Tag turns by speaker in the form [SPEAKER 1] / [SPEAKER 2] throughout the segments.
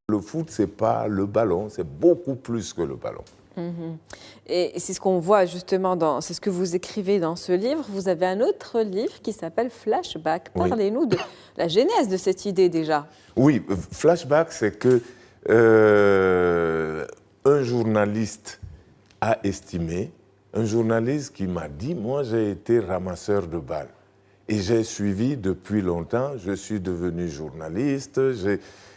[SPEAKER 1] Le foot, ce n'est pas le ballon, c'est beaucoup plus que le ballon.
[SPEAKER 2] Et c'est ce qu'on voit justement, c'est ce que vous écrivez dans ce livre. Vous avez un autre livre qui s'appelle Flashback. Parlez-nous de la genèse de cette idée déjà.
[SPEAKER 1] Oui, Flashback, c'est que un journaliste a estimé, un journaliste qui m'a dit, moi j'ai été ramasseur de balles. Et j'ai suivi depuis longtemps, je suis devenu journaliste,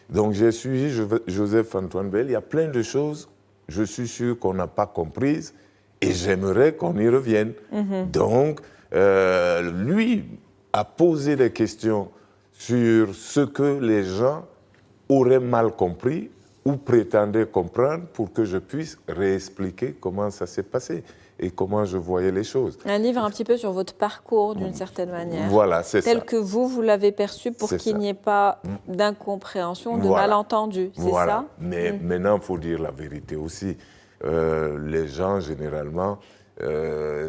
[SPEAKER 1] donc j'ai suivi Joseph-Antoine Bell. Il y a plein de choses, je suis sûr qu'on n'a pas comprises et j'aimerais qu'on y revienne. Donc, lui a posé des questions sur ce que les gens auraient mal compris ou prétendaient comprendre pour que je puisse réexpliquer comment ça s'est passé et comment je voyais les choses.
[SPEAKER 2] Un livre un petit peu sur votre parcours, d'une certaine manière.
[SPEAKER 1] Voilà, c'est ça.
[SPEAKER 2] Tel que vous l'avez perçu pour qu'il n'y ait pas d'incompréhension, de malentendu, c'est ça?
[SPEAKER 1] Mais maintenant, il faut dire la vérité aussi. Les gens, généralement,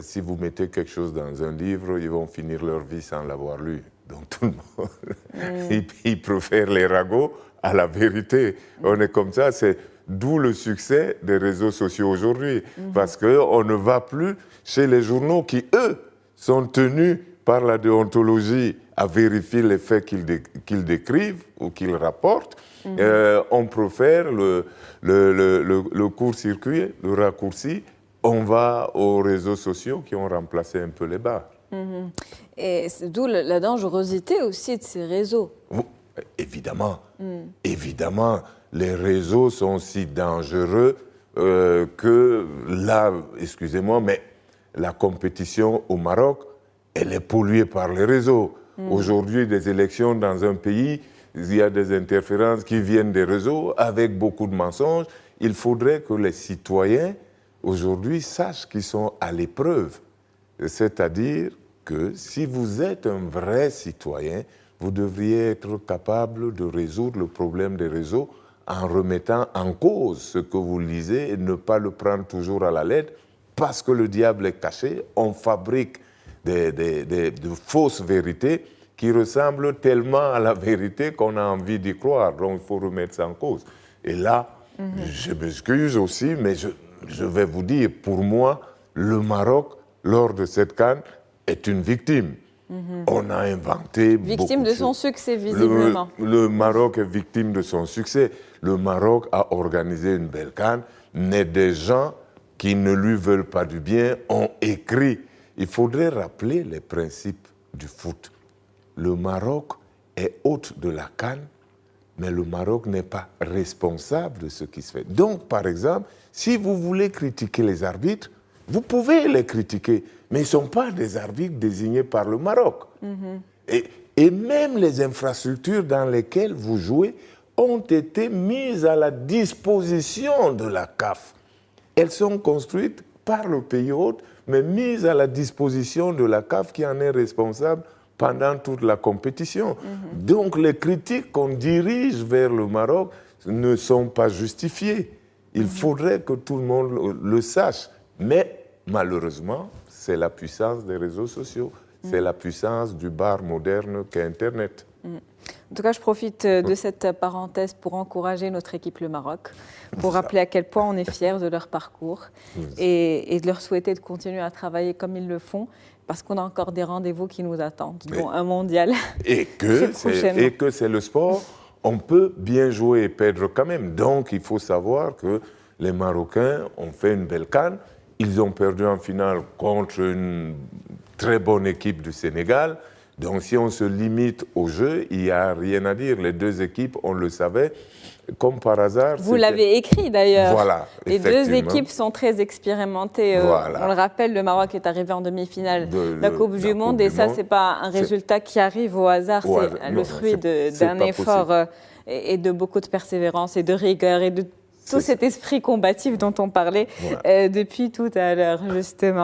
[SPEAKER 1] si vous mettez quelque chose dans un livre, ils vont finir leur vie sans l'avoir lu. Donc tout le monde, ils préfèrent les ragots à la vérité. On est comme ça, c'est d'où le succès des réseaux sociaux aujourd'hui. Parce qu'on ne va plus chez les journaux qui, eux, sont tenus par la déontologie à vérifier les faits qu'ils décrivent ou qu'ils rapportent. On préfère le court-circuit, le raccourci. On va aux réseaux sociaux qui ont remplacé un peu les bars.
[SPEAKER 2] Et c'est d'où la dangerosité aussi de ces réseaux.
[SPEAKER 1] Évidemment, évidemment, les réseaux sont si dangereux que là, excusez-moi, mais la compétition au Maroc, elle est polluée par les réseaux. Aujourd'hui, des élections dans un pays, il y a des interférences qui viennent des réseaux avec beaucoup de mensonges. Il faudrait que les citoyens, aujourd'hui, sachent qu'ils sont à l'épreuve. C'est-à-dire que si vous êtes un vrai citoyen, vous devriez être capable de résoudre le problème des réseaux en remettant en cause ce que vous lisez et ne pas le prendre toujours à la lettre parce que le diable est caché. On fabrique de fausses vérités qui ressemblent tellement à la vérité qu'on a envie d'y croire. Donc il faut remettre ça en cause. Et là, je m'excuse aussi, mais je vais vous dire, pour moi, le Maroc, lors de cette CAN, est une victime. On a inventé
[SPEAKER 2] victime
[SPEAKER 1] beaucoup
[SPEAKER 2] de son succès, visiblement.
[SPEAKER 1] Le Maroc est victime de son succès. Le Maroc a organisé une belle CAN, mais des gens qui ne lui veulent pas du bien ont écrit. Il faudrait rappeler les principes du foot. Le Maroc est hôte de la CAN, mais le Maroc n'est pas responsable de ce qui se fait. Donc, par exemple, si vous voulez critiquer les arbitres, vous pouvez les critiquer, mais ils ne sont pas des arbitres désignés par le Maroc. Et même les infrastructures dans lesquelles vous jouez ont été mises à la disposition de la CAF. Elles sont construites par le pays hôte, mais mises à la disposition de la CAF qui en est responsable pendant toute la compétition. Donc les critiques qu'on dirige vers le Maroc ne sont pas justifiées. Il faudrait que tout le monde le sache. Mais malheureusement, c'est la puissance des réseaux sociaux, c'est la puissance du bar moderne qu'est Internet.
[SPEAKER 2] En tout cas, je profite de cette parenthèse pour encourager notre équipe le Maroc, pour rappeler à quel point on est fiers de leur parcours et de leur souhaiter de continuer à travailler comme ils le font, parce qu'on a encore des rendez-vous qui nous attendent, dont un mondial.
[SPEAKER 1] Et que c'est le sport, on peut bien jouer et perdre quand même. Donc, il faut savoir que les Marocains ont fait une belle CAN. Ils ont perdu en finale contre une très bonne équipe du Sénégal. Donc, si on se limite au jeu, il n'y a rien à dire. Les deux équipes, on le savait, comme par hasard.
[SPEAKER 2] Vous l'avez écrit d'ailleurs.
[SPEAKER 1] Voilà.
[SPEAKER 2] Les deux équipes sont très expérimentées.
[SPEAKER 1] Voilà.
[SPEAKER 2] On le rappelle, le Maroc est arrivé en demi-finale de la Coupe du Monde. Et ça, ce n'est pas un résultat qui arrive au hasard. C'est le fruit d'un effort et de beaucoup de persévérance et de rigueur et de tout cet esprit combatif dont on parlait depuis tout à l'heure, justement.